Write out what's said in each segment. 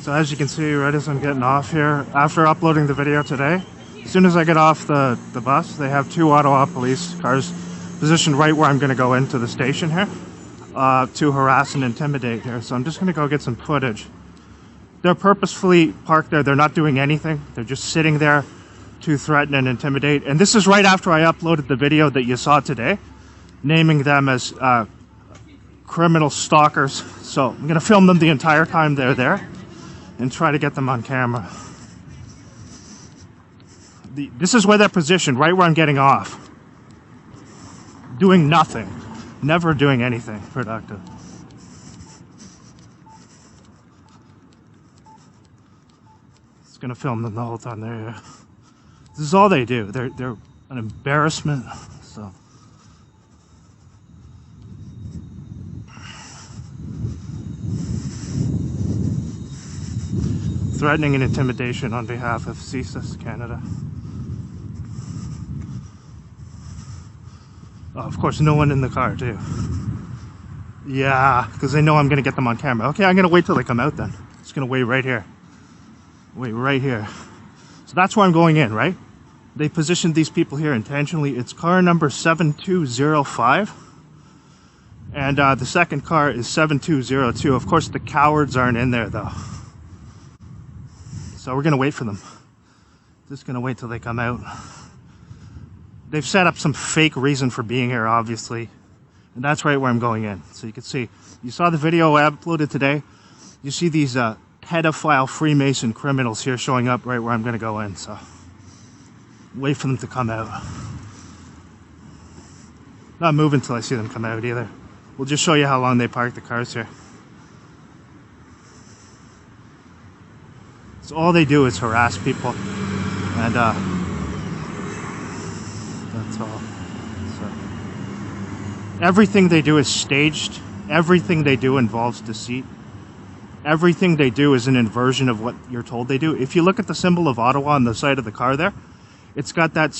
So as you can see, right as I'm getting off here, after uploading the video today, as soon as I get off the bus, they have 2 Ottawa Police cars positioned right where I'm going to go into the station here to harass and intimidate here. So I'm just going to go get some footage. They're purposefully parked there. They're not doing anything. They're just sitting there to threaten and intimidate. And this is right after I uploaded the video that you saw today, naming them as criminal stalkers. So I'm going to film them the entire time they're there and try to get them on camera. This is where they're positioned, right where I'm getting off. Doing nothing. Never doing anything productive. It's gonna film them the whole time they're here. This is all they do. They're an embarrassment. So threatening and intimidation on behalf of CSIS Canada. Oh, of course, no one in the car, too. Yeah, because they know I'm going to get them on camera. Okay, I'm going to wait till they come out then. Just going to wait right here. Wait right here. So that's where I'm going in, right? They positioned these people here intentionally. It's car number 7205. And the second car is 7202. Of course, the cowards aren't in there, though. So we're going to wait for them. Just going to wait till they come out. They've set up some fake reason for being here, obviously. And that's right where I'm going in. So you can see, you saw the video I uploaded today. You see these pedophile Freemason criminals here showing up right where I'm going to go in. So wait for them to come out. Not move until I see them come out either. We'll just show you how long they parked the cars here. So all they do is harass people. And that's all. So everything they do is staged. Everything they do involves deceit. Everything they do is an inversion of what you're told they do. If you look at the symbol of Ottawa on the side of the car there, it's got that,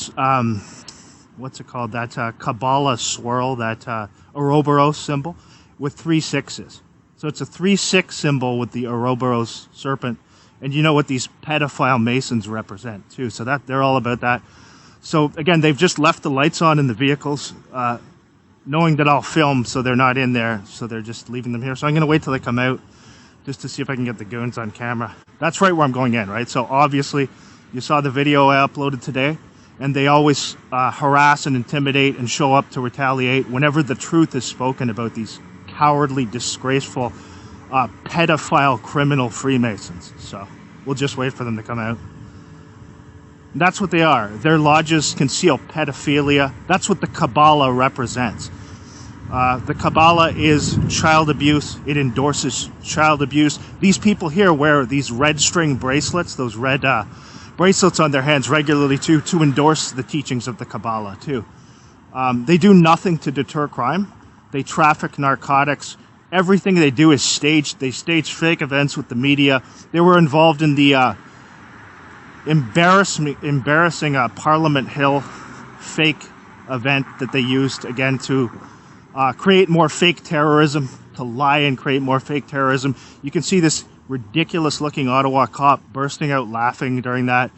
what's it called? That Kabbalah swirl, that Ouroboros symbol with 3 6s. So it's a 3-6 symbol with the Ouroboros serpent. And you know what these pedophile Masons represent too. So that they're all about that. So again, they've just left the lights on in the vehicles, knowing that I'll film, so they're not in there. So they're just leaving them here. So I'm going to wait till they come out just to see if I can get the goons on camera. That's right where I'm going in, right? So obviously, you saw the video I uploaded today, and they always harass and intimidate and show up to retaliate whenever the truth is spoken about these cowardly, disgraceful, pedophile, criminal Freemasons. So we'll just wait for them to come out. And that's what they are. Their lodges conceal pedophilia. That's what the Kabbalah represents. The Kabbalah is child abuse. It endorses child abuse. These people here wear these red string bracelets, those red bracelets on their hands regularly too, to endorse the teachings of the Kabbalah too. They do nothing to deter crime. They traffic narcotics. Everything they do is staged. They stage fake events with the media. They were involved in the embarrassing Parliament Hill fake event that they used, again, to create more fake terrorism, to lie and create more fake terrorism. You can see this ridiculous-looking Ottawa cop bursting out laughing during that.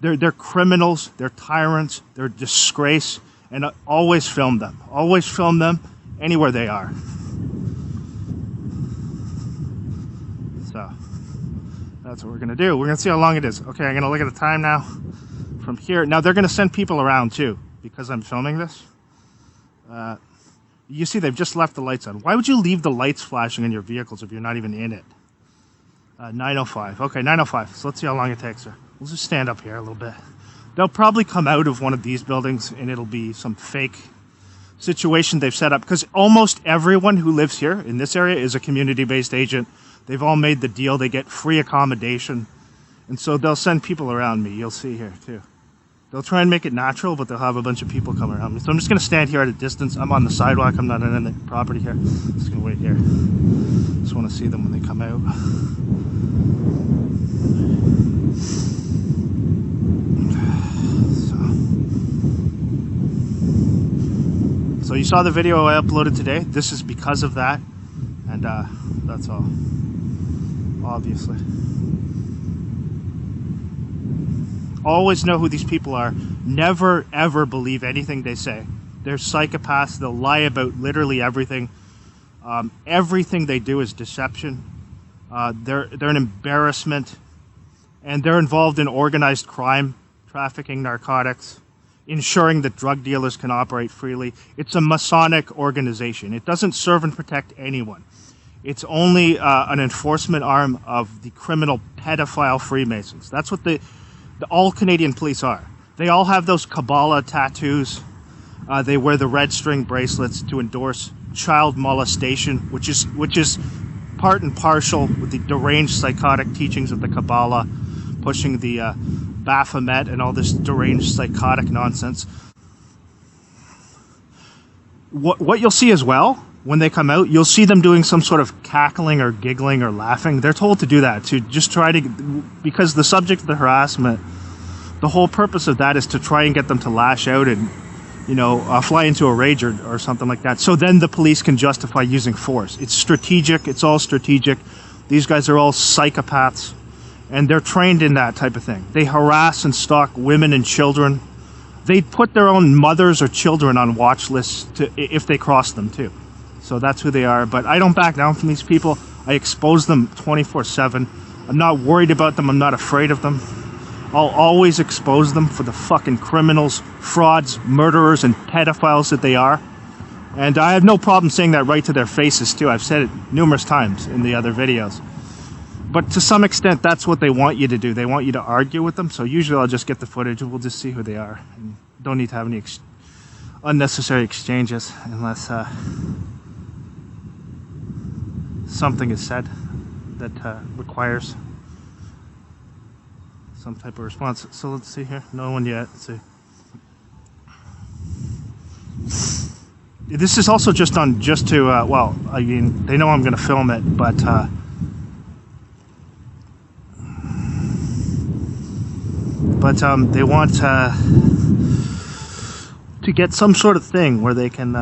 They're criminals. They're tyrants. They're a disgrace. And always film them. Always film them anywhere they are. So that's what we're going to do. We're going to see how long it is. Okay, I'm going to look at the time now from here. Now, they're going to send people around, too, because I'm filming this. You see, they've just left the lights on. Why would you leave the lights flashing in your vehicles if you're not even in it? 9:05. Okay, 9:05. So let's see how long it takes her. We'll just stand up here a little bit. They'll probably come out of one of these buildings, and it'll be some fake situation they've set up. Because almost everyone who lives here in this area is a community-based agent. They've all made the deal. They get free accommodation. And so they'll send people around me. You'll see here, too. They'll try and make it natural, but they'll have a bunch of people come around me. So I'm just going to stand here at a distance. I'm on the sidewalk. I'm not in the property here. I'm just going to wait here. Just want to see them when they come out. So you saw the video I uploaded today. This is because of that. And that's all. Obviously. Always know who these people are. Never, ever believe anything they say. They're psychopaths. They'll lie about literally everything. Everything they do is deception. They're an embarrassment. And they're involved in organized crime, trafficking, narcotics, ensuring that drug dealers can operate freely. It's a Masonic organization. It doesn't serve and protect anyone. It's only an enforcement arm of the criminal pedophile Freemasons. That's what the all Canadian police are. They all have those Kabbalah tattoos. They wear the red string bracelets to endorse child molestation, which is part and partial with the deranged psychotic teachings of the Kabbalah, pushing the Baphomet and all this deranged psychotic nonsense. What you'll see as well when they come out, you'll see them doing some sort of cackling or giggling or laughing. They're told to do that, to just try to, because the subject of the harassment, the whole purpose of that is to try and get them to lash out and, fly into a rage or something like that. So then the police can justify using force. It's strategic. It's all strategic. These guys are all psychopaths, and they're trained in that type of thing. They harass and stalk women and children. They put their own mothers or children on watch lists if they cross them too. So that's who they are. But I don't back down from these people. I expose them 24/7. I'm not worried about them. I'm not afraid of them. I'll always expose them for the fucking criminals, frauds, murderers, and pedophiles that they are. And I have no problem saying that right to their faces too. I've said it numerous times in the other videos. But to some extent, that's what they want you to do. They want you to argue with them. So usually I'll just get the footage and we'll just see who they are. And don't need to have any unnecessary exchanges unless something is said that requires some type of response. So let's see here. No one yet. Let's see. This is also just to, well, I mean, they know I'm going to film it, but they want to get some sort of thing where they can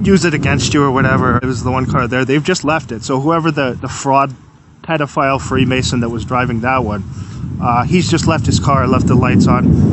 use it against you or whatever. It was the one car there. They've just left it. So whoever the fraud pedophile Freemason that was driving that one, he's just left his car, left the lights on.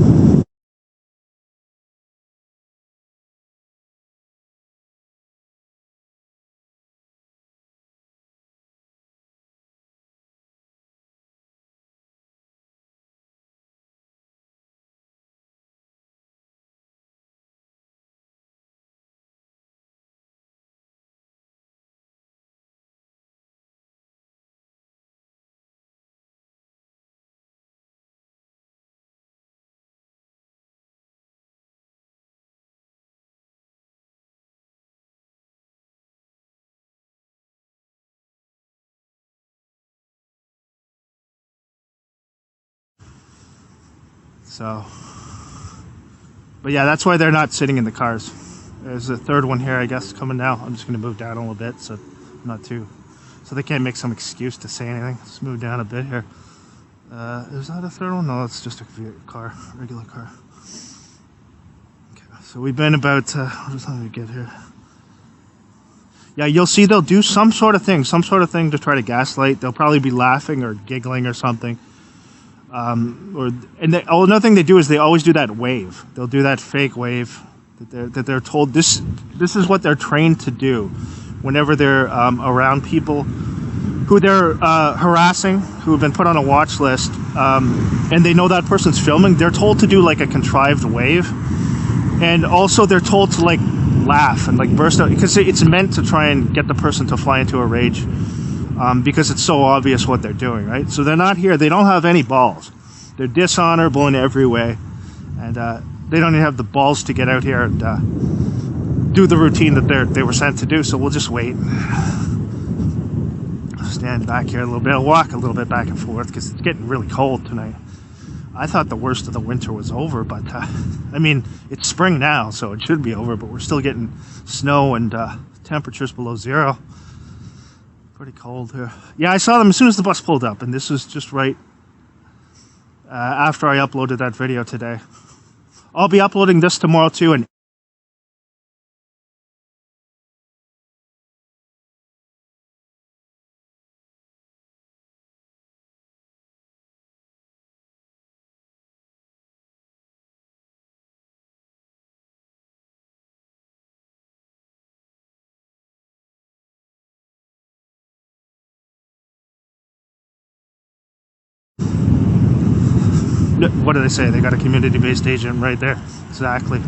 So, but yeah, that's why they're not sitting in the cars. There's a third one here, I guess, coming now. I'm just going to move down a little bit, so not too, so they can't make some excuse to say anything. Let's move down a bit here. Is that a third one? No, it's just a car, regular car. Okay, so we've been about, what is time we get here? Yeah, you'll see they'll do some sort of thing to try to gaslight. They'll probably be laughing or giggling or something. Another thing they do is they always do that wave. They'll do that fake wave that they're told this is what they're trained to do whenever they're around people who they're harassing, who have been put on a watch list, and they know that person's filming. They're told to do like a contrived wave, and also they're told to like laugh and like burst out, because it's meant to try and get the person to fly into a rage. Because it's so obvious what they're doing, right? So they're not here. They don't have any balls. They're dishonorable in every way. And they don't even have the balls to get out here and do the routine that they were sent to do. So we'll just wait. I'll stand back here a little bit. I'll walk a little bit back and forth because it's getting really cold tonight. I thought the worst of the winter was over, but I mean, it's spring now, so it should be over, but we're still getting snow and temperatures below zero. Pretty cold here. Yeah, I saw them as soon as the bus pulled up, and this was just right after I uploaded that video today. I'll be uploading this tomorrow too, and What do they say? They got a community-based agent right there. Exactly.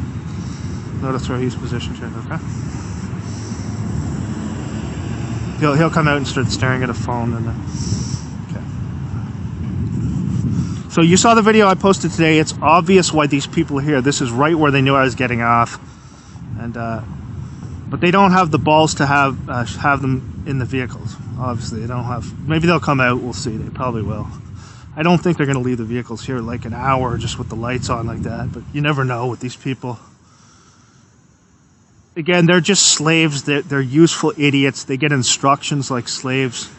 Notice where he's positioned here. Okay. He'll come out and start staring at a phone and then. Okay. So you saw the video I posted today. It's obvious why these people are here. This is right where they knew I was getting off, and but they don't have the balls to have them in the vehicles. Obviously, they don't have. Maybe they'll come out. We'll see. They probably will. I don't think they're going to leave the vehicles here like an hour just with the lights on like that, but you never know with these people. Again, they're just slaves. They're useful idiots. They get instructions like slaves.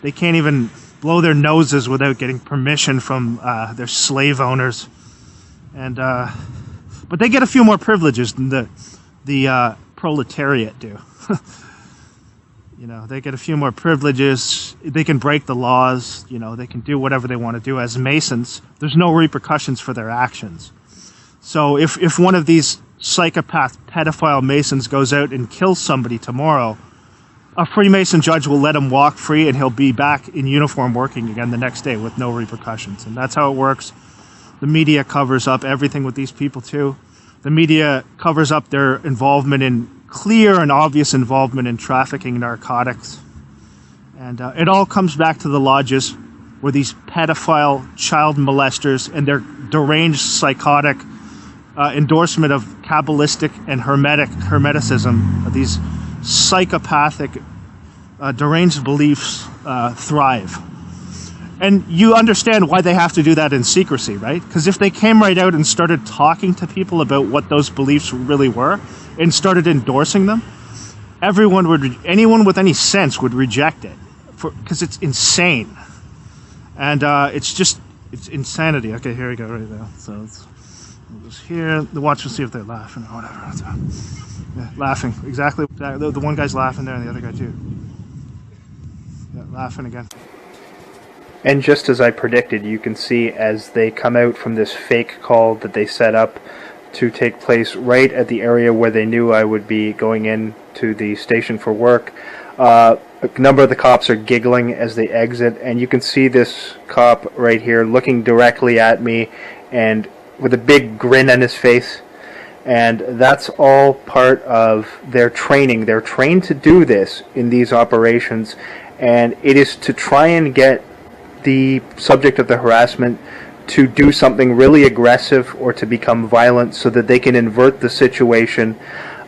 They can't even blow their noses without getting permission from their slave owners. And but they get a few more privileges than the proletariat do. You know, they get a few more privileges. They can break the laws. You know, they can do whatever they want to do. As Masons, there's no repercussions for their actions. So if one of these psychopath pedophile Masons goes out and kills somebody tomorrow, a Freemason judge will let him walk free and he'll be back in uniform working again the next day with no repercussions. And that's how it works. The media covers up everything with these people too. The media covers up their involvement in clear and obvious involvement in trafficking narcotics. And it all comes back to the lodges where these pedophile child molesters and their deranged psychotic endorsement of Kabbalistic and Hermeticism, these psychopathic deranged beliefs thrive. And you understand why they have to do that in secrecy, right? Because if they came right out and started talking to people about what those beliefs really were and started endorsing them, anyone with any sense would reject it, because it's insane. And it's insanity. Okay, here we go right now. So we'll just here, watch and see if they're laughing or whatever. So, yeah, laughing, exactly. The one guy's laughing there and the other guy too. Yeah, laughing again. And just as I predicted, you can see as they come out from this fake call that they set up to take place right at the area where they knew I would be going in to the station for work. A number of the cops are giggling as they exit, and you can see this cop right here looking directly at me and with a big grin on his face. And that's all part of their training. They're trained to do this in these operations, and it is to try and get the subject of the harassment to do something really aggressive or to become violent so that they can invert the situation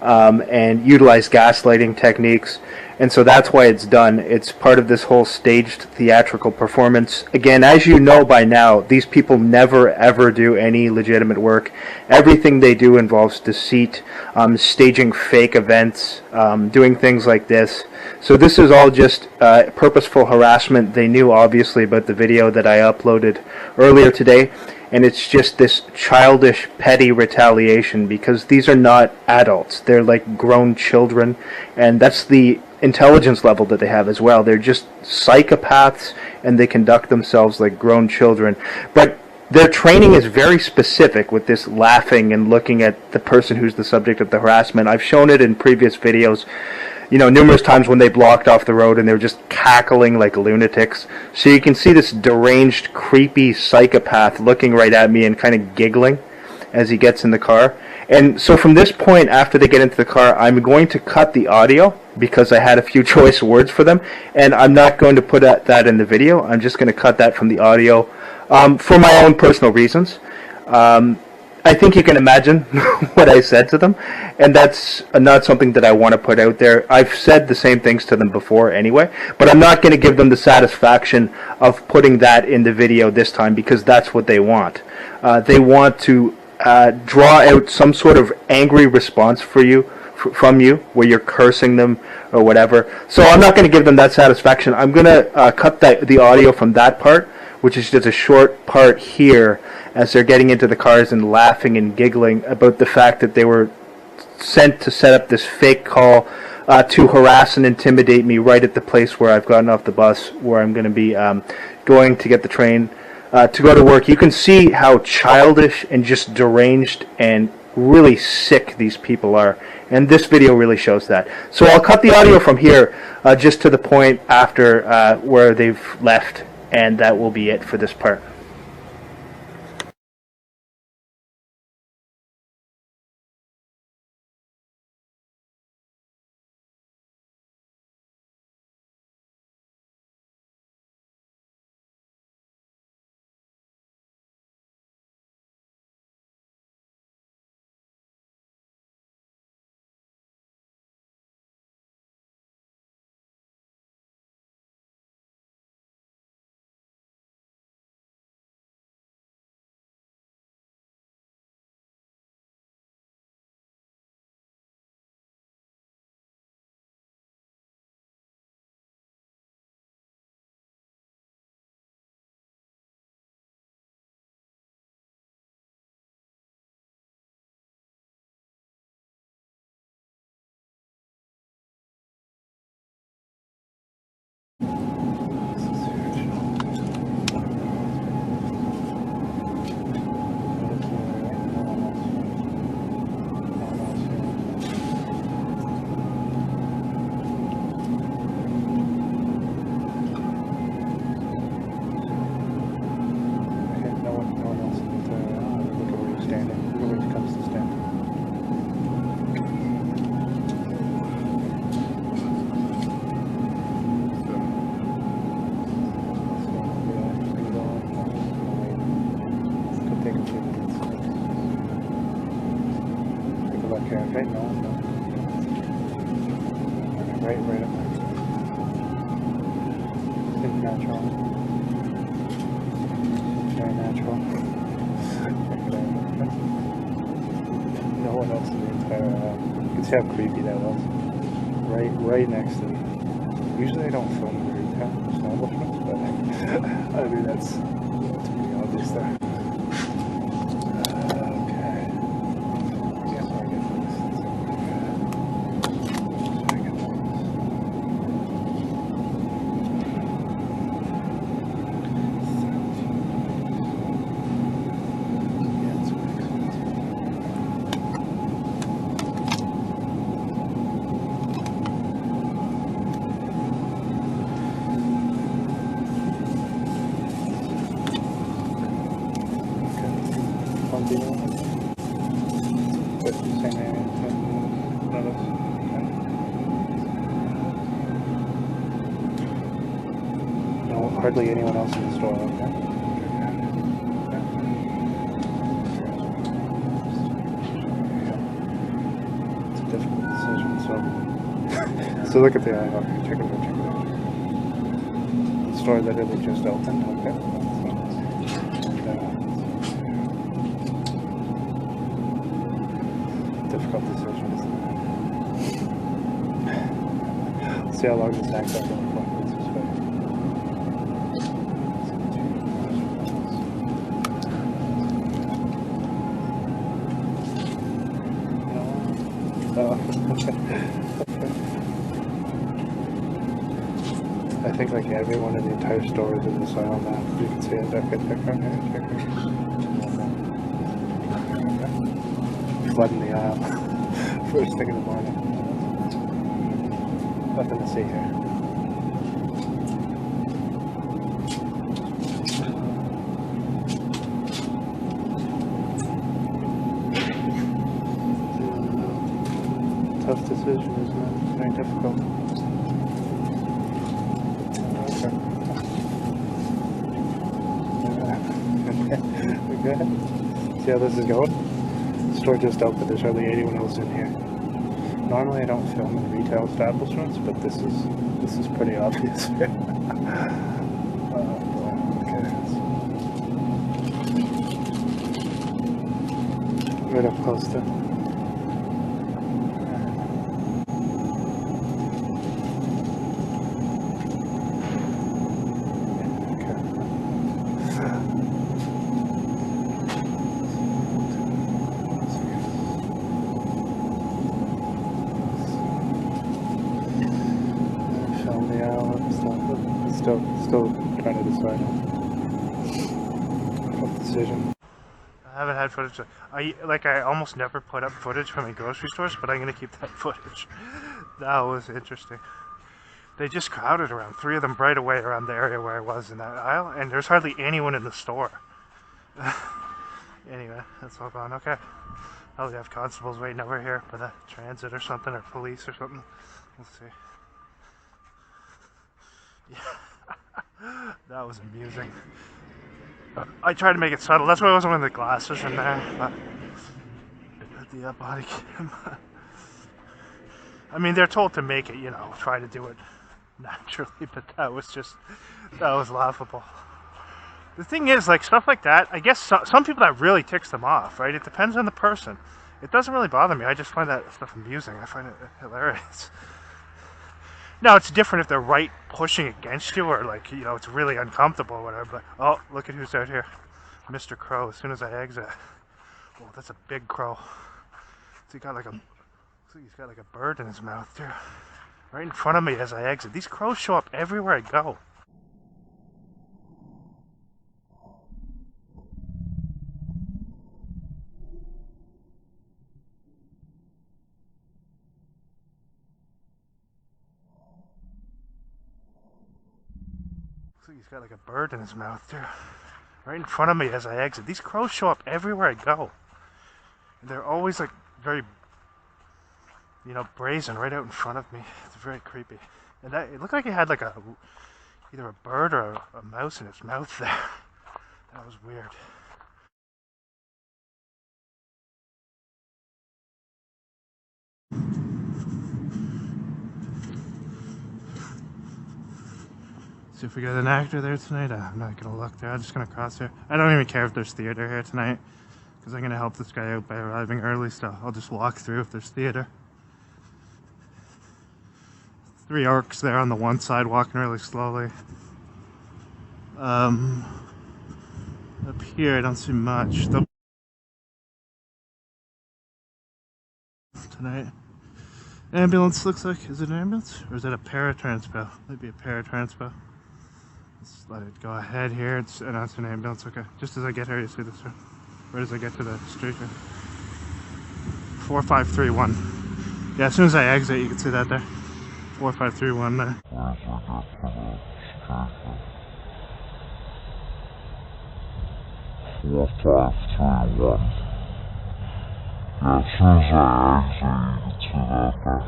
and utilize gaslighting techniques. And so that's why it's done. It's part of this whole staged theatrical performance. Again, as you know by now, these people never ever do any legitimate work. Everything they do involves deceit, staging fake events, doing things like this. So this is all just purposeful harassment. They knew obviously about the video that I uploaded earlier today, and it's just this childish, petty retaliation because these are not adults. They're like grown children, and that's the intelligence level that they have as well. They're just psychopaths, and they conduct themselves like grown children. But their training is very specific with this laughing and looking at the person who's the subject of the harassment. I've shown it in previous videos, you know, numerous times when they blocked off the road and they were just cackling like lunatics. So you can see this deranged, creepy psychopath looking right at me and kind of giggling as he gets in the car. And so from this point, after they get into the car, I'm going to cut the audio because I had a few choice words for them, and I'm not going to put that in the video. I'm just going to cut that from the audio for my own personal reasons. I think you can imagine what I said to them, and that's not something that I want to put out there. I've said the same things to them before anyway, but I'm not going to give them the satisfaction of putting that in the video this time because that's what they want. They want to draw out some sort of angry response from you, where you're cursing them or whatever. So I'm not going to give them that satisfaction. I'm going to cut the audio from that part, which is just a short part here, as they're getting into the cars and laughing and giggling about the fact that they were sent to set up this fake call to harass and intimidate me right at the place where I've gotten off the bus, where I'm going to be going to get the train to go to work. You can see how childish and just deranged and really sick these people are, and this video really shows that. So I'll cut the audio from here just to the point after where they've left, and that will be it for this part. Right up there. It's natural. Very natural. No one else in the entire you can see how creepy that was. Right next to me. Usually I don't film in retail establishments, but I mean that's pretty obvious there. Okay. Yes, I get this. Hardly anyone else in the store, okay? It's a difficult decision, so look at the eye. Okay, check it out. The store literally just opened, okay? Difficult decision, isn't it? See how long this acts up on the front. I think like everyone in the entire store is in the soil map. You can see it. Okay, check. Flooding the aisle. First thing in the morning. Nothing to see here. Tough decision, isn't it? Very difficult. Okay. See how this is going? The store just opened. There's hardly anyone else in here. Normally I don't film in retail establishments, but this is pretty obvious. Okay. Right up close to. Still trying to decide what decision. I haven't had footage. I almost never put up footage from in grocery stores, but I'm gonna keep that footage. That was interesting. They just crowded around, 3 of them right away around the area where I was in that aisle, and there's hardly anyone in the store. Anyway, that's all gone. Okay. Oh, we have constables waiting over here for the transit or something, or police or something. We'll see. Yeah. That was amusing. I tried to make it subtle. That's why I wasn't wearing the glasses in there. But the body cam. I mean, they're told to make it, try to do it naturally, but that was laughable. The thing is, like, stuff like that, I guess some people that really ticks them off, right? It depends on the person. It doesn't really bother me. I just find that stuff amusing. I find it hilarious. Now, it's different if they're right pushing against you or, like, it's really uncomfortable or whatever. But, oh, look at who's out here. Mr. Crow, as soon as I exit. Oh, that's a big crow. So he's got like a bird in his mouth, too. Right in front of me as I exit. These crows show up everywhere I go. He's got like a bird in his mouth, too. Right in front of me as I exit. These crows show up everywhere I go. They're always like very, brazen right out in front of me. It's very creepy. And it looked like he had like either a bird or a mouse in his mouth there. That was weird. See if we got an actor there tonight. I'm not gonna look there. I'm just gonna cross here. I don't even care if there's theater here tonight, because I'm gonna help this guy out by arriving early. So I'll just walk through if there's theater. 3 orcs there on the one side, walking really slowly. Up here, I don't see much. Tonight. Ambulance looks like. Is it an ambulance? Or is that a paratranspo? Might be a paratranspo. Let's let it go ahead here. It's an ambulance. Okay. Just as I get here, you see this one. Right as I get to the street here. 4531. Yeah, as soon as I exit, you can see that there. 4531 there. 4531. Yeah, as soon as I exit, you can see that there.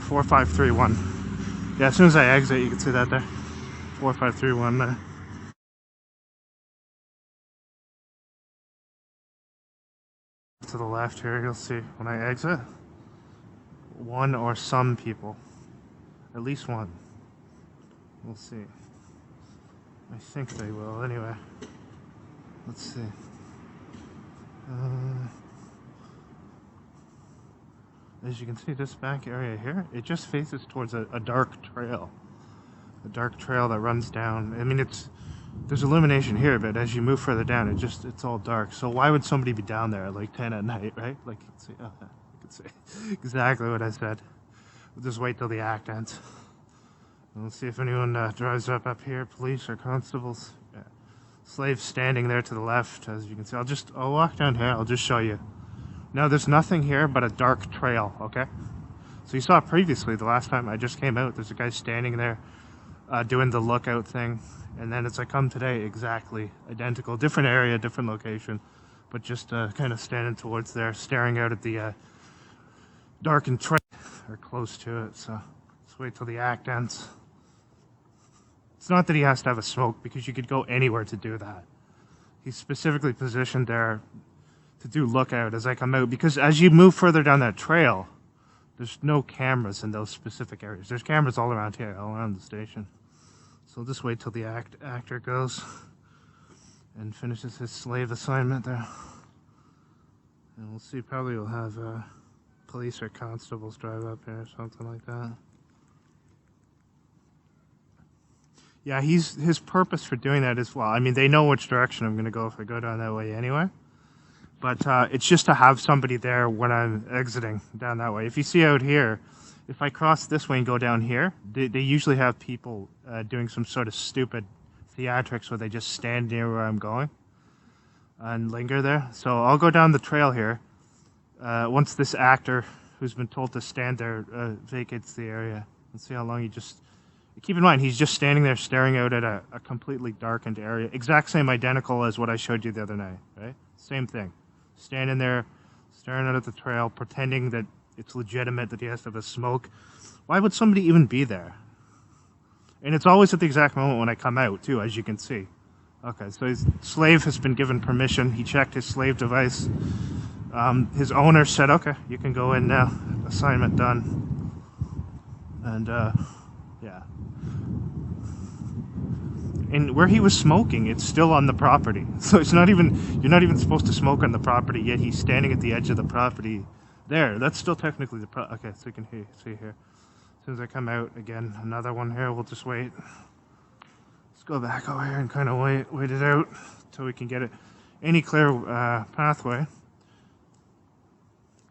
4531. Yeah, as soon as I exit, you can see that there. 4531 there. To the left here, you'll see when I exit, one or some people. At least one. We'll see. I think they will, anyway. Let's see. As you can see, this back area here, it just faces towards a dark trail. A dark trail that runs down. I mean, there's illumination here, but as you move further down, it's all dark. So why would somebody be down there at like 10 at night, right? Like, you can see exactly what I said. We'll just wait till the act ends. And we'll see if anyone drives up here, police or constables. Yeah. Slaves standing there to the left, as you can see. I'll walk down here, I'll just show you. Now, there's nothing here but a dark trail, okay? So you saw previously, the last time I just came out, there's a guy standing there doing the lookout thing. And then as I come today, exactly identical. Different area, different location, but just kind of standing towards there, staring out at the darkened trail, or close to it. So let's wait till the act ends. It's not that he has to have a smoke, because you could go anywhere to do that. He's specifically positioned there to do lookout as I come out, because as you move further down that trail, there's no cameras in those specific areas. There's cameras all around here, all around the station. So I'll just wait till the actor goes and finishes his slave assignment there. And we'll see, probably we'll have police or constables drive up here or something like that. Yeah, his purpose for doing that is, well, I mean, they know which direction I'm going to go if I go down that way anyway. But it's just to have somebody there when I'm exiting down that way. If you see out here, if I cross this way and go down here, they usually have people doing some sort of stupid theatrics where they just stand near where I'm going and linger there. So I'll go down the trail here. Once this actor, who's been told to stand there, vacates the area. Let's see how long he just... Keep in mind, he's just standing there staring out at a completely darkened area. Exact same, identical as what I showed you the other night, right? Same thing. Standing there, staring out at the trail, pretending that it's legitimate, that he has to have a smoke. Why would somebody even be there? And it's always at the exact moment when I come out, too, as you can see. Okay, so his slave has been given permission. He checked his slave device. His owner said, okay, you can go in now. Assignment done. And, yeah. And where he was smoking, it's still on the property. So it's not even, you're not even supposed to smoke on the property, yet he's standing at the edge of the property there. That's still technically the okay, so you can see here. As soon as I come out, again, another one here, we'll just wait. Let's go back over here and kind of wait it out until we can get it any clear pathway.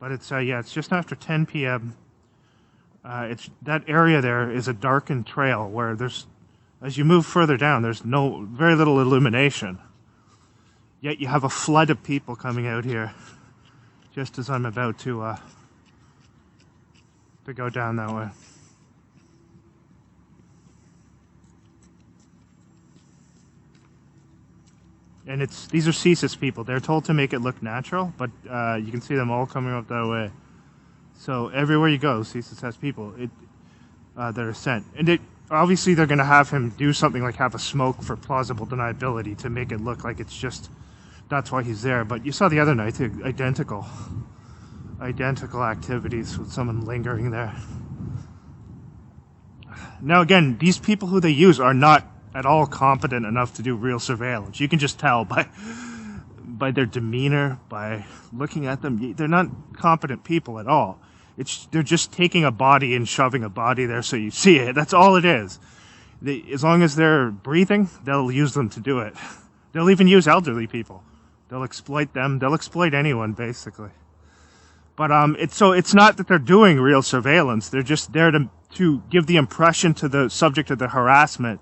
But it's, yeah, it's just after 10 p.m. It's that area there is a darkened trail where there's, as you move further down, there's very little illumination. Yet you have a flood of people coming out here, just as I'm about to go down that way. And these are CSIS people. They're told to make it look natural, but you can see them all coming up that way. So everywhere you go, CSIS has people that are sent. And obviously they're going to have him do something like have a smoke for plausible deniability to make it look like it's just, that's why he's there. But you saw the other night, the identical activities with someone lingering there. Now again, these people who they use are not at all competent enough to do real surveillance. You can just tell by their demeanor, by looking at them. They're not competent people at all. They're just taking a body and shoving a body there so you see it. That's all it is. As long as they're breathing, they'll use them to do it. They'll even use elderly people. They'll exploit them. They'll exploit anyone, basically. But it's not that they're doing real surveillance. They're just there to give the impression to the subject of the harassment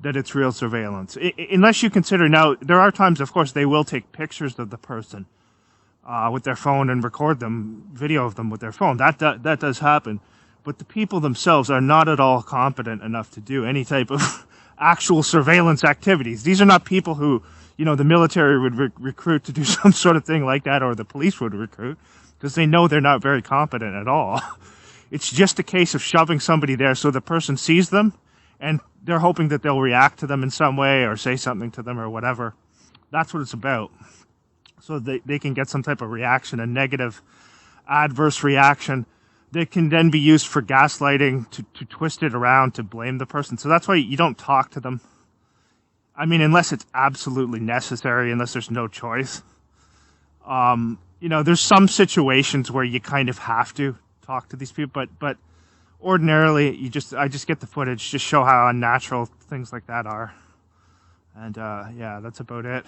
that it's real surveillance. Unless you consider, now, there are times, of course, they will take pictures of the person with their phone and record them, video of them with their phone. That does happen. But the people themselves are not at all competent enough to do any type of actual surveillance activities. These are not people who, the military would recruit to do some sort of thing like that, or the police would recruit, because they know they're not very competent at all. It's just a case of shoving somebody there so the person sees them, and they're hoping that they'll react to them in some way or say something to them or whatever. That's what it's about. So they can get some type of reaction, a negative, adverse reaction that can then be used for gaslighting, to twist it around, to blame the person. So that's why you don't talk to them. I mean, unless it's absolutely necessary, unless there's no choice. There's some situations where you kind of have to talk to these people, but ordinarily, I just get the footage, just show how unnatural things like that are. And that's about it.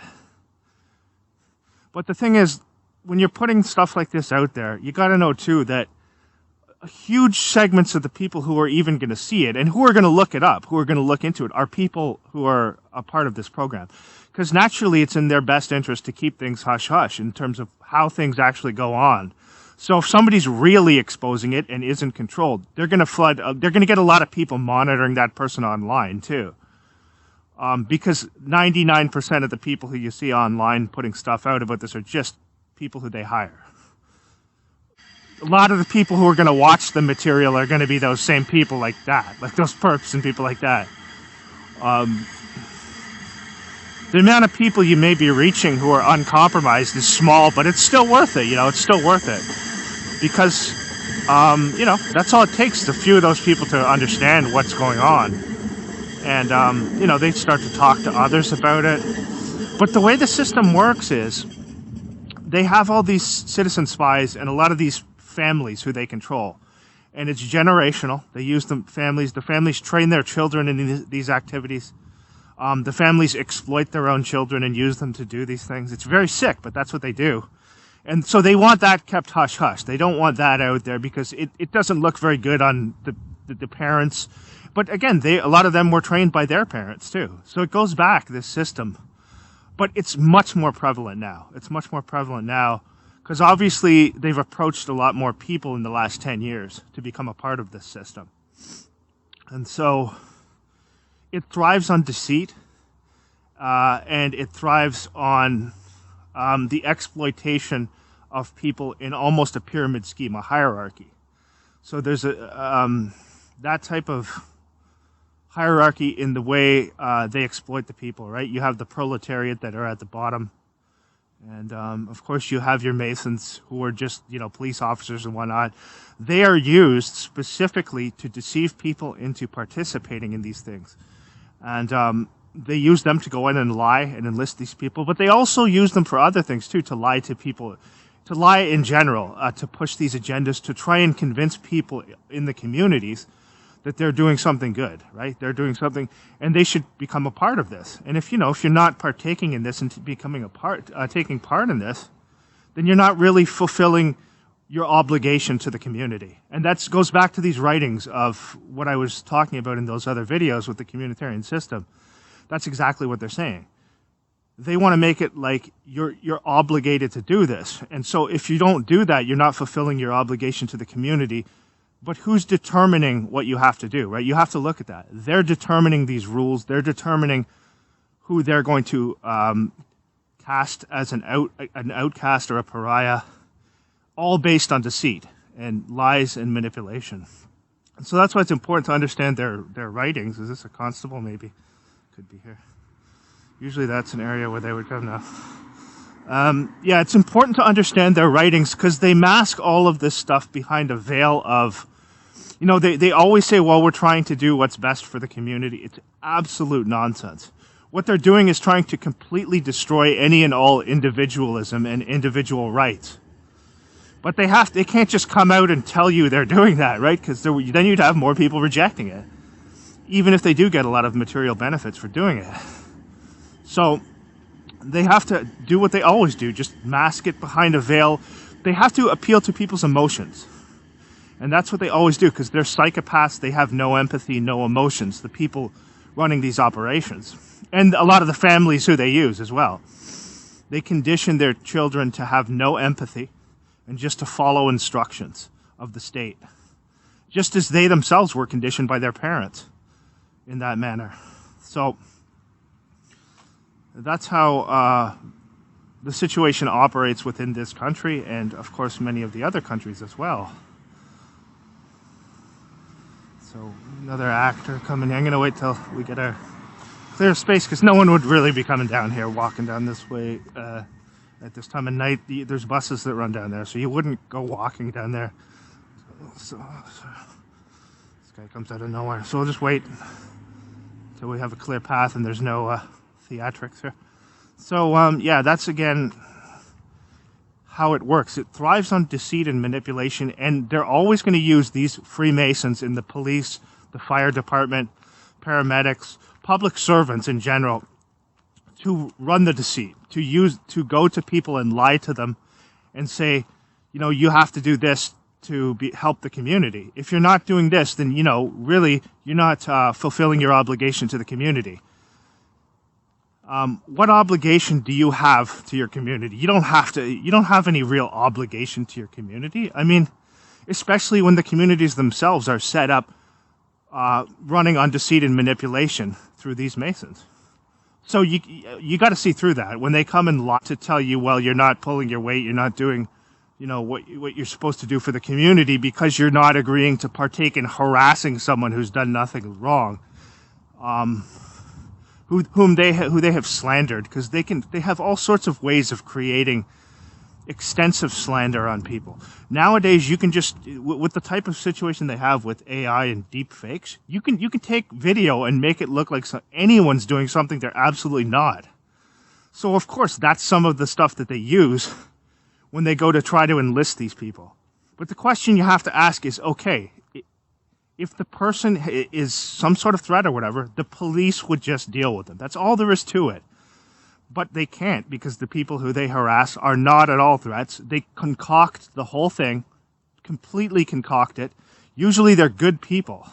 But the thing is, when you're putting stuff like this out there, you got to know too that huge segments of the people who are even going to see it and who are going to look it up, who are going to look into it, are people who are a part of this program. Because naturally, it's in their best interest to keep things hush-hush in terms of how things actually go on. So if somebody's really exposing it and isn't controlled, they're going to get a lot of people monitoring that person online too. Because 99% of the people who you see online putting stuff out about this are just people who they hire. A lot of the people who are going to watch the material are going to be those same people like that, like those perps and people like that. The amount of people you may be reaching who are uncompromised is small, but it's still worth it. It's still worth it. Because, that's all it takes, a few of those people to understand what's going on. And, they start to talk to others about it. But the way the system works is they have all these citizen spies and a lot of these families who they control. And it's generational. They use the families train their children in these activities. The families exploit their own children and use them to do these things. It's very sick, but that's what they do. And so they want that kept hush-hush. They don't want that out there because it doesn't look very good on the parents. But again, a lot of them were trained by their parents too. So it goes back, this system. But it's much more prevalent now. It's much more prevalent now because obviously they've approached a lot more people in the last 10 years to become a part of this system. And so it thrives on deceit, and it thrives on the exploitation of people in almost a pyramid scheme, a hierarchy. So there's that type of hierarchy in the way they exploit the people, right? You have the proletariat that are at the bottom. And, of course, you have your Masons who are just, police officers and whatnot. They are used specifically to deceive people into participating in these things. And they use them to go in and lie and enlist these people. But they also use them for other things, too, to lie to people, to lie in general, to push these agendas, to try and convince people in the communities that they're doing something good, right? They're doing something, and they should become a part of this. And if you're not partaking in this and becoming taking part in this, then you're not really fulfilling your obligation to the community. And that goes back to these writings of what I was talking about in those other videos with the communitarian system. That's exactly what they're saying. They want to make it like you're obligated to do this. And so if you don't do that, you're not fulfilling your obligation to the community. But who's determining what you have to do, right? You have to look at that. They're determining these rules. They're determining who they're going to cast as an outcast or a pariah, all based on deceit and lies and manipulation. So that's why it's important to understand their writings. Is this a constable? Maybe. Could be here. Usually that's an area where they would come now. Yeah, it's important to understand their writings because they mask all of this stuff behind a veil of, they always say, well, we're trying to do what's best for the community. It's absolute nonsense. What they're doing is trying to completely destroy any and all individualism and individual rights. But they can't just come out and tell you they're doing that, right? Because then you'd have more people rejecting it, even if they do get a lot of material benefits for doing it. So they have to do what they always do, just mask it behind a veil. They have to appeal to people's emotions. And that's what they always do, because they're psychopaths. They have no empathy, no emotions, the people running these operations. And a lot of the families who they use as well. They condition their children to have no empathy and just to follow instructions of the state, just as they themselves were conditioned by their parents in that manner. So that's how the situation operates within this country, and of course many of the other countries as well. So another actor coming in. I'm going to wait till we get our clear space, because no one would really be coming down here, walking down this way at this time of night. There's buses that run down there, so you wouldn't go walking down there. So this guy comes out of nowhere. So we'll just wait until we have a clear path and there's no theatrics here. So yeah, that's again how it works. It thrives on deceit and manipulation, and they're always going to use these Freemasons in the police, the fire department, paramedics, public servants in general, to run the deceit, to go to people and lie to them and say, you have to do this to help the community. If you're not doing this, then, really, you're not fulfilling your obligation to the community. What obligation do you have to your community? You don't have any real obligation to your community. I mean, especially when the communities themselves are set up running on deceit and manipulation through these Masons. So you got to see through that. When they come and lie to tell you, well, you're not pulling your weight, you're not doing, what you're supposed to do for the community because you're not agreeing to partake in harassing someone who's done nothing wrong, who they have slandered, because they have all sorts of ways of creating extensive slander on people. Nowadays, you can just, with the type of situation they have with AI and deep fakes, you can take video and make it look like anyone's doing something they're absolutely not. So of course, that's some of the stuff that they use when they go to try to enlist these people. But the question you have to ask is, okay, if the person is some sort of threat or whatever, the police would just deal with them. That's all there is to it. But they can't, because the people who they harass are not at all threats. They concoct the whole thing, completely concoct it. Usually they're good people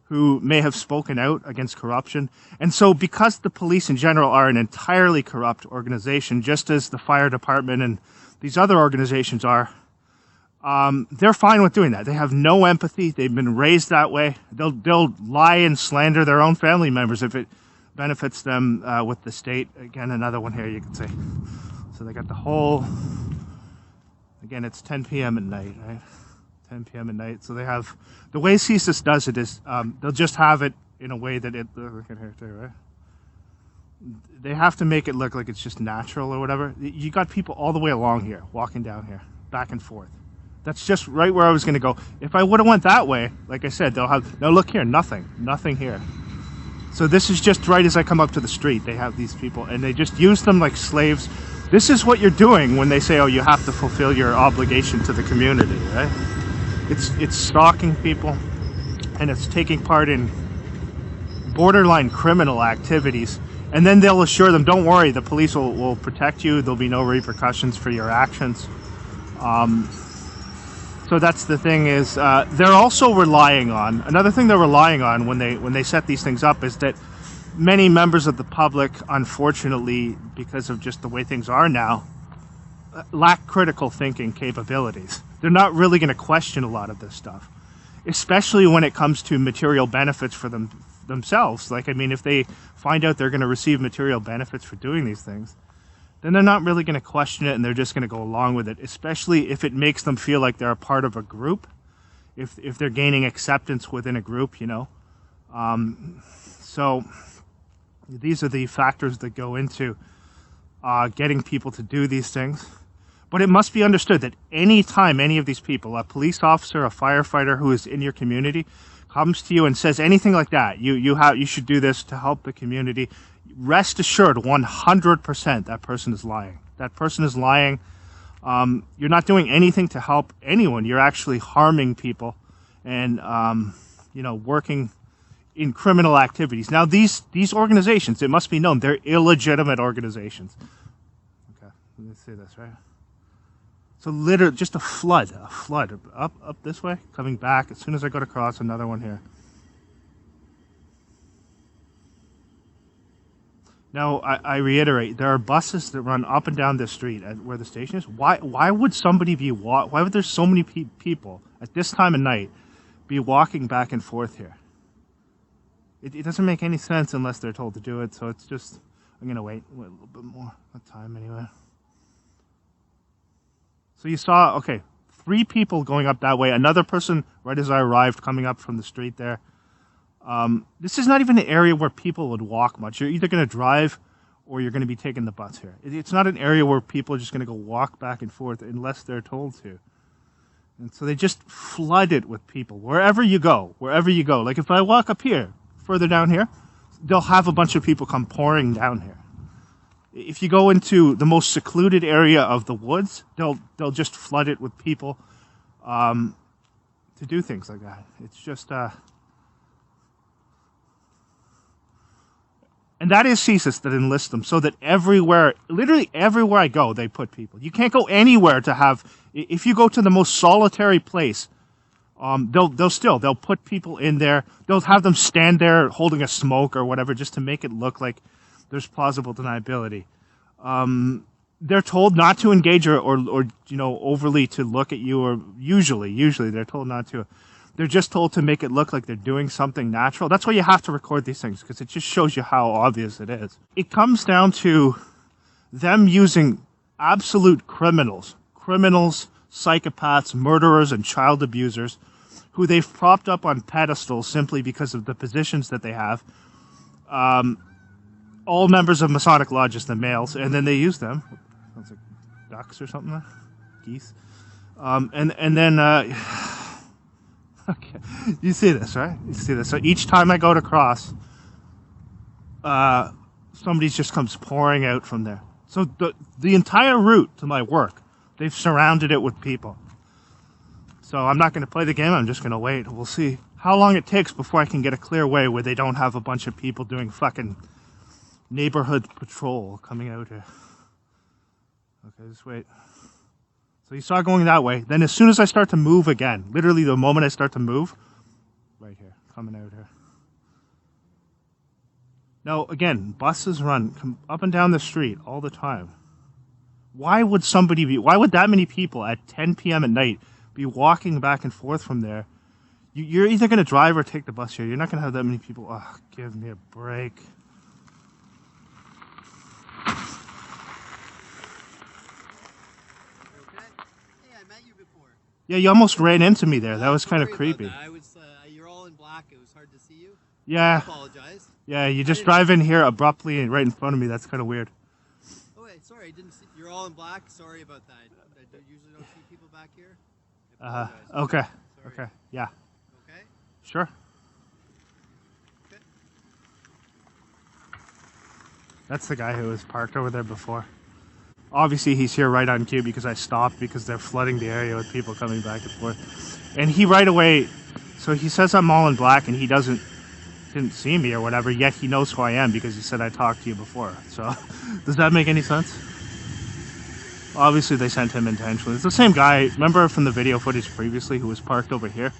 who may have spoken out against corruption. And so because the police in general are an entirely corrupt organization, just as the fire department and these other organizations are, they're fine with doing that. They have no empathy. They've been raised that way. They'll lie and slander their own family members if it benefits them with the state. Again, another one here you can see. So they got the whole, again, it's 10 p.m. at night, right? 10 p.m. at night. So they have, the way CSIS does it is they'll just have it in a way that it, look at here too, right? They have to make it look like it's just natural or whatever. You got people all the way along here, walking down here, back and forth. That's just right where I was going to go. If I would have went that way, like I said, they'll have, no, look here, nothing here. So this is just right as I come up to the street. They have these people, and they just use them like slaves. This is what you're doing when they say, oh, you have to fulfill your obligation to the community, right? It's stalking people, and it's taking part in borderline criminal activities. And then they'll assure them, don't worry, the police will protect you. There'll be no repercussions for your actions. So that's the thing is, they're also relying on, another thing they're relying on when they set these things up is that many members of the public, unfortunately, because of just the way things are now, lack critical thinking capabilities. They're not really going to question a lot of this stuff, especially when it comes to material benefits for themselves. Like, I mean, if they find out they're going to receive material benefits for doing these things, then they're not really going to question it, and they're just going to go along with it, especially if it makes them feel like they're a part of a group. if they're gaining acceptance within a group, you know. So these are the factors that go into getting people to do these things. But it must be understood that any time any of these people, a police officer, a firefighter who is in your community, comes to you and says anything like that, you should do this to help the community, rest assured 100% that person is lying. That person is lying. You're not doing anything to help anyone. You're actually harming people and, you know, working in criminal activities. Now, these organizations, it must be known, they're illegitimate organizations. Okay, let me see this, right? So literally just a flood up this way, coming back. As soon as I go to cross, another one here. Now, I reiterate, there are buses that run up and down this street at where the station is. Why would somebody be why would there so many people at this time of night be walking back and forth here? It doesn't make any sense unless they're told to do it. So it's just, I'm gonna wait a little bit more time anyway. So you saw, okay, 3 people going up that way. Another person right as I arrived coming up from the street there. This is not even an area where people would walk much. You're either going to drive or you're going to be taking the bus here. It's not an area where people are just going to go walk back and forth unless they're told to. And so they just flood it with people. Wherever you go. Like if I walk up here, further down here, they'll have a bunch of people come pouring down here. If you go into the most secluded area of the woods, they'll just flood it with people to do things like that. It's just... And that is CSIS that enlists them, so that everywhere, literally everywhere I go, they put people. You can't go anywhere to have... If you go to the most solitary place, they'll put people in there. They'll have them stand there holding a smoke or whatever just to make it look like there's plausible deniability. They're told not to engage or you know, overly to look at you, or usually they're told not to. They're just told to make it look like they're doing something natural. That's why you have to record these things, because it just shows you how obvious it is. It comes down to them using absolute criminals, psychopaths, murderers, and child abusers, who they've propped up on pedestals simply because of the positions that they have. All members of Masonic lodges, the males, and then they use them. Sounds like ducks or something, like geese. And then, okay, you see this, right? You see this. So each time I go to cross, somebody just comes pouring out from there. So the entire route to my work, they've surrounded it with people. So I'm not going to play the game. I'm just going to wait. We'll see how long it takes before I can get a clear way where they don't have a bunch of people doing fucking neighborhood patrol coming out here. Okay, just wait. So you saw going that way. Then as soon as I start to move again, literally the moment I start to move, right here, coming out here. Now, again, buses run up and down the street all the time. Why would that many people at 10 p.m. at night be walking back and forth from there? You're either going to drive or take the bus here. You're not going to have that many people. Oh, give me a break. Yeah, you almost ran into me there. That was kind of creepy. You're all in black. It was hard to see you. Yeah. I apologize. Yeah, you just drive in here abruptly and right in front of me. That's kind of weird. Oh, wait, sorry. I didn't see. You're all in black. Sorry about that. I usually don't see people back here. Okay. Sorry. Okay. Yeah. Okay. Sure. Okay. That's the guy who was parked over there before. Obviously, he's here right on cue because I stopped because they're flooding the area with people coming back and forth. And he right away, so he says I'm all in black and he didn't see me or whatever, yet he knows who I am because he said I talked to you before. So, does that make any sense? Obviously, they sent him intentionally. It's the same guy, remember from the video footage previously, who was parked over here?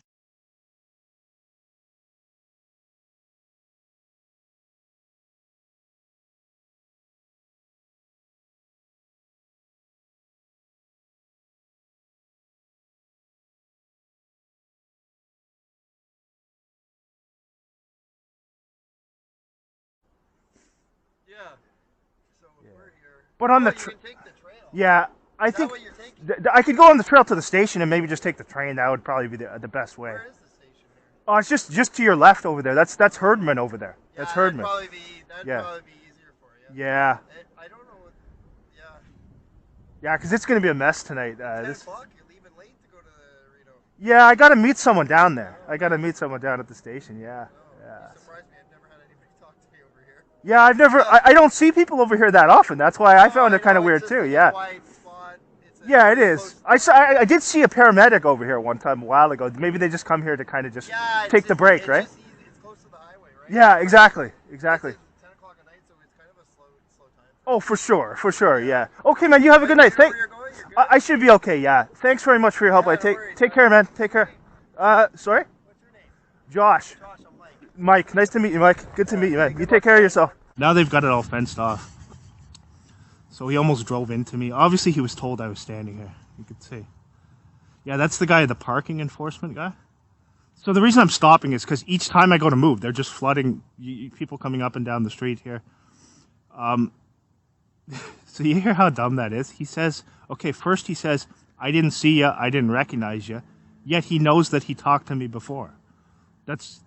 Yeah. So we're here. But on the you can take the trail. yeah, I Is that think what you're taking? I could go on the trail to the station and maybe just take the train. That would probably be the best way. Where is the station here? Oh, it's just to your left over there. That's Herdman over there. Yeah, That's Herdman. that'd probably be easier for you. Yeah. I don't know what. Yeah. Yeah, because it's going to be a mess tonight. 10 This. o'clock. You're leaving late to go to Reno. Yeah, I got to meet someone down there. I got to meet someone down at the station. Yeah. Oh, Yeah. you surprised me. I've never had anybody talk to me over here. Yeah, I've never. I don't see people over here that often. That's why I found it kind of know, weird it's too. just a Yeah. quiet spot. Yeah, it It's is. close- I did see a paramedic over here one time a while ago. Maybe they just come here to kind of just Yeah, take the break, right? Just easy. It's close to the highway, right? Yeah, exactly. Exactly. It's at 10 o'clock at night, so it's kind of a slow time. Oh, for sure. Yeah. Okay, man. You have a good night. You know where you're going? You're good? I should be okay. Yeah. Thanks very much for your help. Yeah, I no take worries, care, man. Take care. Sorry, What's your name? Josh. Josh, I'm Mike. Mike, nice to meet you, Mike. Good to meet you, man. You take care of yourself. Now they've got it all fenced off. So he almost drove into me. Obviously, he was told I was standing here. You could see. Yeah, that's the guy, the parking enforcement guy. So the reason I'm stopping is because each time I go to move, they're just flooding people coming up and down the street here. So you hear how dumb that is? He says, okay, first he says, I didn't see you, I didn't recognize you, yet he knows that he talked to me before. That's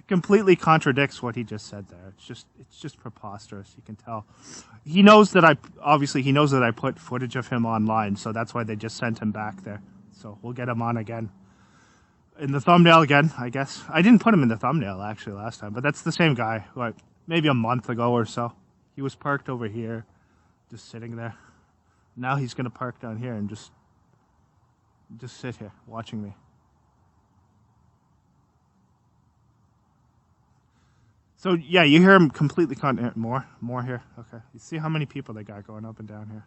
completely contradicts what he just said there. It's just preposterous. You can tell. He knows that he knows that I put footage of him online, so that's why they just sent him back there. So we'll get him on again. In the thumbnail again, I guess. I didn't put him in the thumbnail actually last time, but that's the same guy who maybe a month ago or so. He was parked over here, just sitting there. Now he's gonna park down here and just sit here watching me. So yeah, you hear him completely more here. Okay, you see how many people they got going up and down here.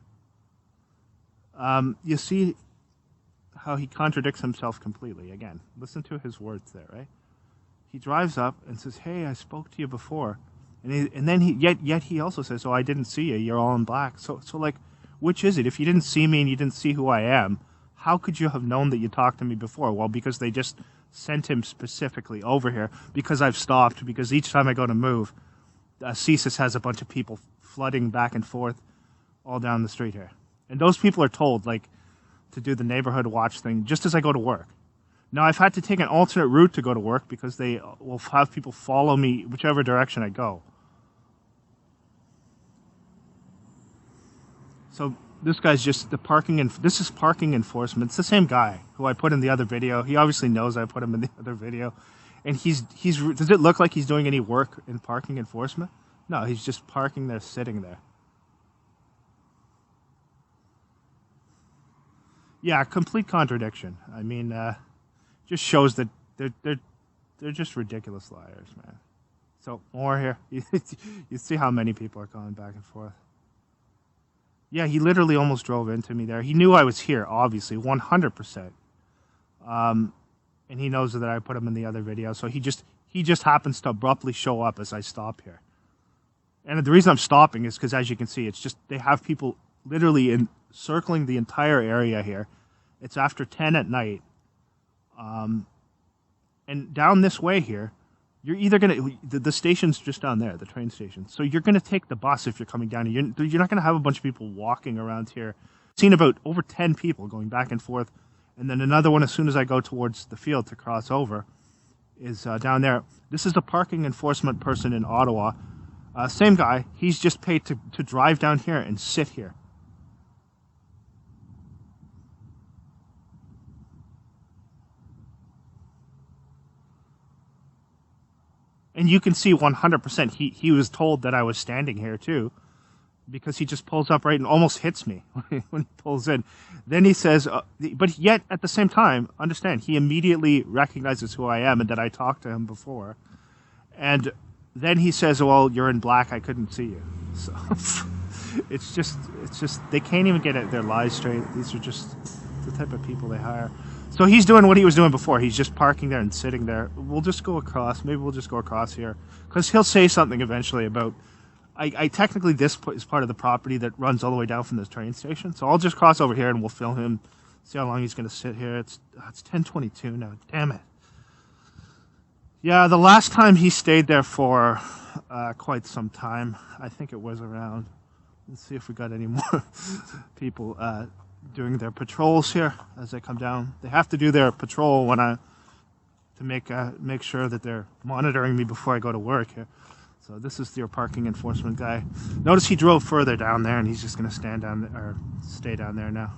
You see how he contradicts himself completely. Again, listen to his words there, right? He drives up and says, "Hey, I spoke to you before," and then he also says, "Oh, I didn't see you. You're all in black." So like, which is it? If you didn't see me and you didn't see who I am, how could you have known that you talked to me before? Well, because they just sent him specifically over here because I've stopped, because each time I go to move, CSIS has a bunch of people flooding back and forth all down the street here. And those people are told, like, to do the neighborhood watch thing just as I go to work. Now, I've had to take an alternate route to go to work because they will have people follow me whichever direction I go. So this guy's just the parking, and this is parking enforcement. It's the same guy who I put in the other video. He obviously knows I put him in the other video. And he's does it look like he's doing any work in parking enforcement? No, he's just parking there, sitting there. Yeah, complete contradiction. I mean, just shows that they're just ridiculous liars, man. So more here. You see how many people are going back and forth. Yeah, he literally almost drove into me there. He knew I was here, obviously, 100%. And he knows that I put him in the other video, so he just happens to abruptly show up as I stop here. And the reason I'm stopping is because, as you can see, it's just they have people literally circling the entire area here. It's after 10 at night. And down this way here, you're either going to, the station's just down there, the train station. So you're going to take the bus if you're coming down. You're not going to have a bunch of people walking around here. I've seen about over 10 people going back and forth. And then another one, as soon as I go towards the field to cross over, is down there. This is a parking enforcement person in Ottawa. Same guy. He's just paid to drive down here and sit here. And you can see 100% he was told that I was standing here too, because he just pulls up right and almost hits me when he pulls in. Then he says, but yet at the same time, understand, he immediately recognizes who I am and that I talked to him before. And then he says, well, you're in black, I couldn't see you. So it's just they can't even get their lies straight. These are just the type of people they hire. So he's doing what he was doing before. He's just parking there and sitting there. We'll just go across. Maybe we'll just go across here. Because he'll say something eventually about, I technically, this is part of the property that runs all the way down from the train station. So I'll just cross over here and we'll film him, see how long he's going to sit here. It's 10:22 now. Damn it. Yeah, the last time he stayed there for quite some time, I think it was around, Let's see if we got any more people doing their patrols here as I come down. They have to do their patrol when to make sure that they're monitoring me before I go to work here. So this is your parking enforcement guy. Notice he drove further down there, and he's just going to stand down there, or stay down there now.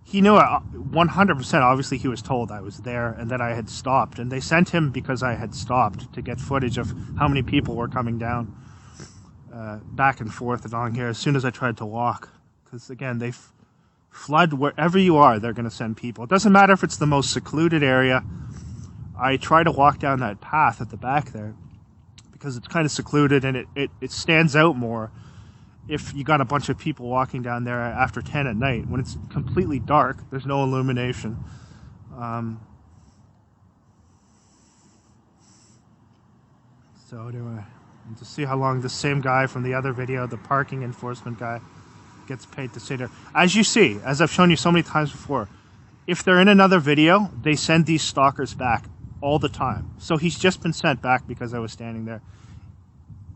He knew 100%. Obviously, he was told I was there and that I had stopped, and they sent him because I had stopped to get footage of how many people were coming down back and forth along here as soon as I tried to walk. Because again, they flood wherever you are. They're going to send people. It doesn't matter if it's the most secluded area. I try to walk down that path at the back there because it's kind of secluded and it stands out more if you got a bunch of people walking down there after 10 at night. When it's completely dark, there's no illumination. So anyway, to see how long the same guy from the other video, the parking enforcement guy, gets paid to sit there. As you see, as I've shown you so many times before, if they're in another video, they send these stalkers back all the time. So he's just been sent back because I was standing there.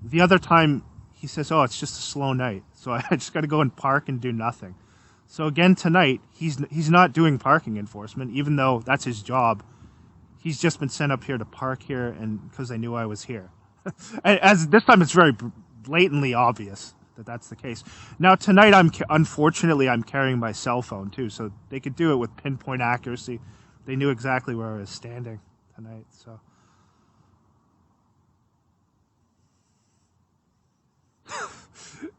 The other time, he says, oh, it's just a slow night, so I just got to go and park and do nothing. So again, tonight, he's not doing parking enforcement, even though that's his job. He's just been sent up here to park here, and because they knew I was here. As this time, it's very blatantly obvious that that's the case. Now, tonight, unfortunately, I'm carrying my cell phone, too, so they could do it with pinpoint accuracy. They knew exactly where I was standing tonight, so...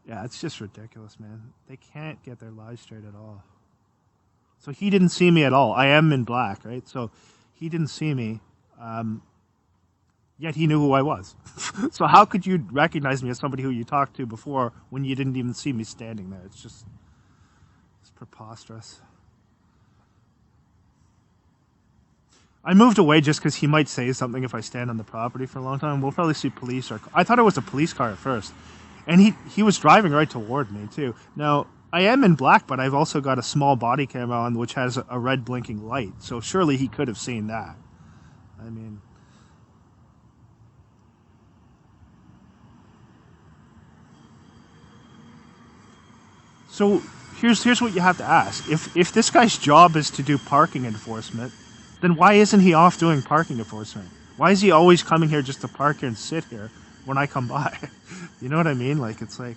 Yeah, it's just ridiculous, man. They can't get their lies straight at all. So he didn't see me at all. I am in black, right? So he didn't see me, yet he knew who I was. So how could you recognize me as somebody who you talked to before when you didn't even see me standing there? It's preposterous. I moved away just because he might say something if I stand on the property for a long time. We'll probably see police. I thought it was a police car at first. And he was driving right toward me, too. Now, I am in black, but I've also got a small body camera on which has a red blinking light. So surely he could have seen that. I mean... So here's what you have to ask. If this guy's job is to do parking enforcement, then why isn't he off doing parking enforcement? Why is he always coming here just to park here and sit here when I come by? You know what I mean? Like, it's like...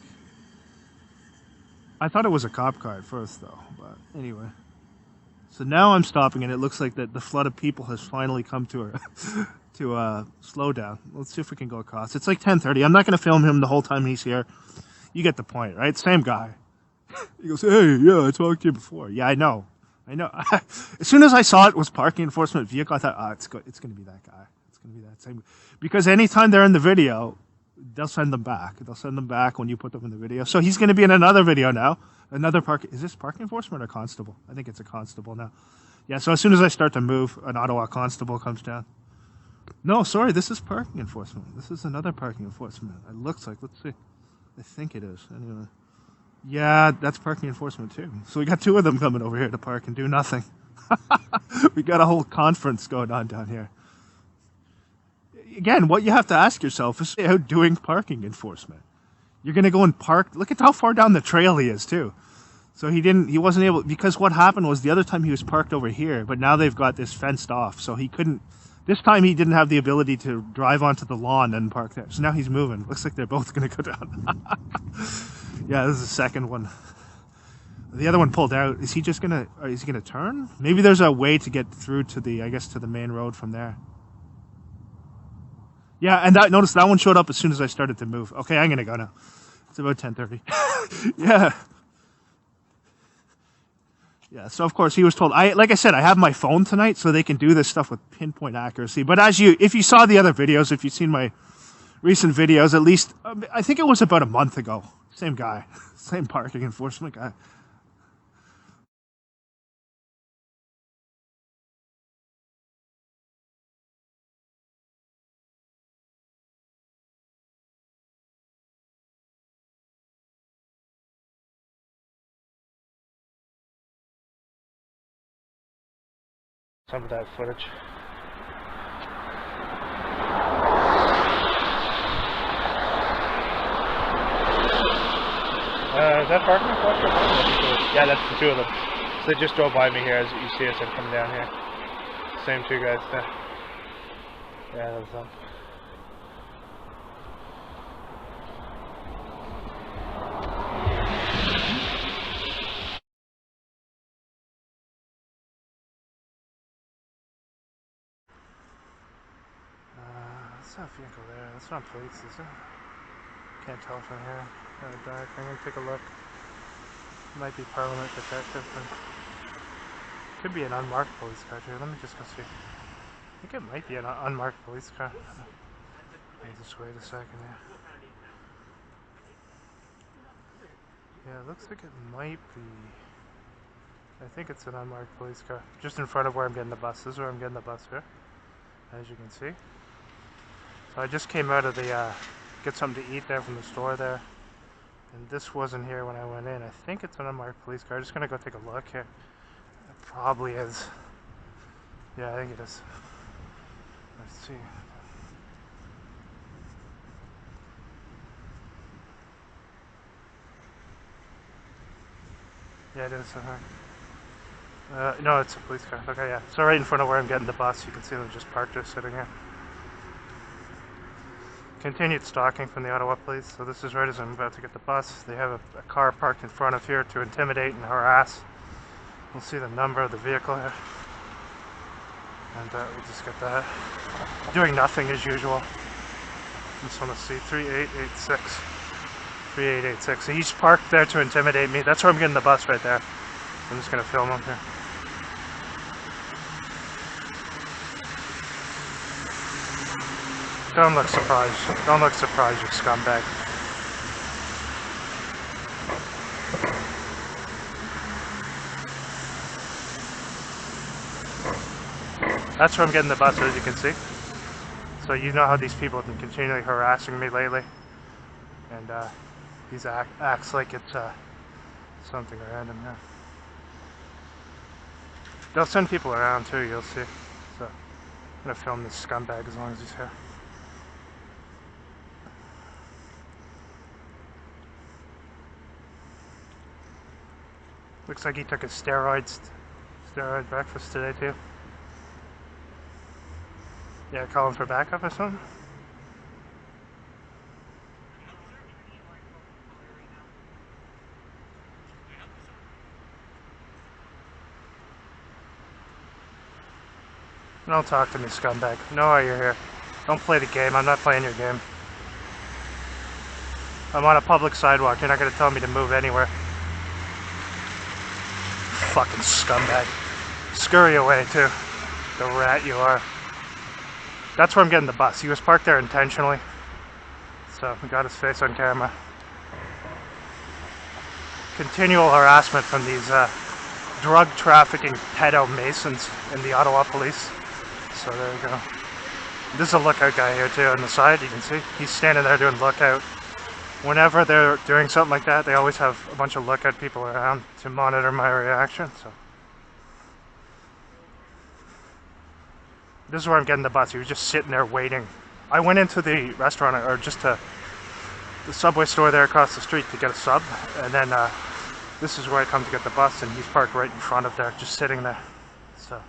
I thought it was a cop car at first, though. But anyway. So now I'm stopping, and it looks like that the flood of people has finally come to slow down. Let's see if we can go across. It's like 10:30. I'm not going to film him the whole time he's here. You get the point, right? Same guy. He goes, hey, yeah, I talked to you before. Yeah, I know. As soon as I saw it was parking enforcement vehicle, I thought, it's going to be that guy. It's going to be that same. Because anytime they're in the video, they'll send them back. They'll send them back when you put them in the video. So he's going to be in another video now. Is this parking enforcement or constable? I think it's a constable now. Yeah, so as soon as I start to move, an Ottawa constable comes down. No, sorry, this is parking enforcement. This is another parking enforcement. It looks like, let's see. I think it is. Anyway. Yeah, that's parking enforcement too. So we got two of them coming over here to park and do nothing. We got a whole conference going on down here. Again, what you have to ask yourself is how doing parking enforcement. You're going to go and park. Look at how far down the trail he is too. So he wasn't able, because what happened was the other time he was parked over here, but now they've got this fenced off. So he couldn't, this time he didn't have the ability to drive onto the lawn and park there. So now he's moving. Looks like they're both going to go down. Yeah, this is the second one. The other one pulled out. Is he just going to turn? Maybe there's a way to get through to the main road from there. Yeah, and notice that one showed up as soon as I started to move. Okay, I'm going to go now. It's about 10:30. Yeah. Yeah, so of course he was told, like I said, I have my phone tonight so they can do this stuff with pinpoint accuracy. But if you saw the other videos, if you've seen my recent videos, at least, I think it was about a month ago. Same guy, same parking enforcement guy. Some of that footage. is that parking reflector? Yeah, that's the two of them. So they just drove by me here as you see us coming down here. Same two guys there. Yeah, that was them. That's not vehicle there. That's not police, is it? Can't tell from here. Kind of dark. I'm gonna take a look. Might be Parliament detective, but could be an unmarked police car too. Let me just go see. I think it might be an unmarked police car. Let me just wait a second here. Yeah, it looks like it might be. I think it's an unmarked police car. Just in front of where I'm getting the bus. This is where I'm getting the bus here, as you can see. So I just came out of the get something to eat there from the store there, and this wasn't here when I went in. I think it's an unmarked police car. I'm just gonna go take a look here. It probably is. Yeah, I think it is. Let's see. Yeah, it is. No, it's a police car. Okay, yeah. So right in front of where I'm getting the bus, you can see them just parked there, sitting here. Continued stalking from the Ottawa Police. So this is right as I'm about to get the bus. They have a car parked in front of here to intimidate and harass. We'll see the number of the vehicle here. And we'll just get that. Doing nothing as usual. Just want to see 3886. 3886. So he's parked there to intimidate me. That's where I'm getting the bus right there. I'm just going to film him here. Don't look surprised. Don't look surprised, you scumbag. That's where I'm getting the bus, as you can see. So you know how these people have been continually harassing me lately. And he acts like it's something random here. They'll send people around too, you'll see. So I'm gonna film this scumbag as long as he's here. Looks like he took a steroid breakfast today too. Yeah, calling for backup or something? Don't talk to me, scumbag. Know why you're here. Don't play the game. I'm not playing your game. I'm on a public sidewalk. You're not going to tell me to move anywhere. Fucking scumbag. Scurry away, too. The rat you are. That's where I'm getting the bus. He was parked there intentionally. So, we got his face on camera. Continual harassment from these drug trafficking pedo Masons in the Ottawa Police. So there we go. This is a lookout guy here too on the side, you can see. He's standing there doing lookout. Whenever they're doing something like that, they always have a bunch of lookout people around to monitor my reaction. So this is where I'm getting the bus. He was just sitting there waiting. I went into the restaurant, or just to the Subway store there across the street to get a sub, and then this is where I come to get the bus, and he's parked right in front of there, just sitting there. So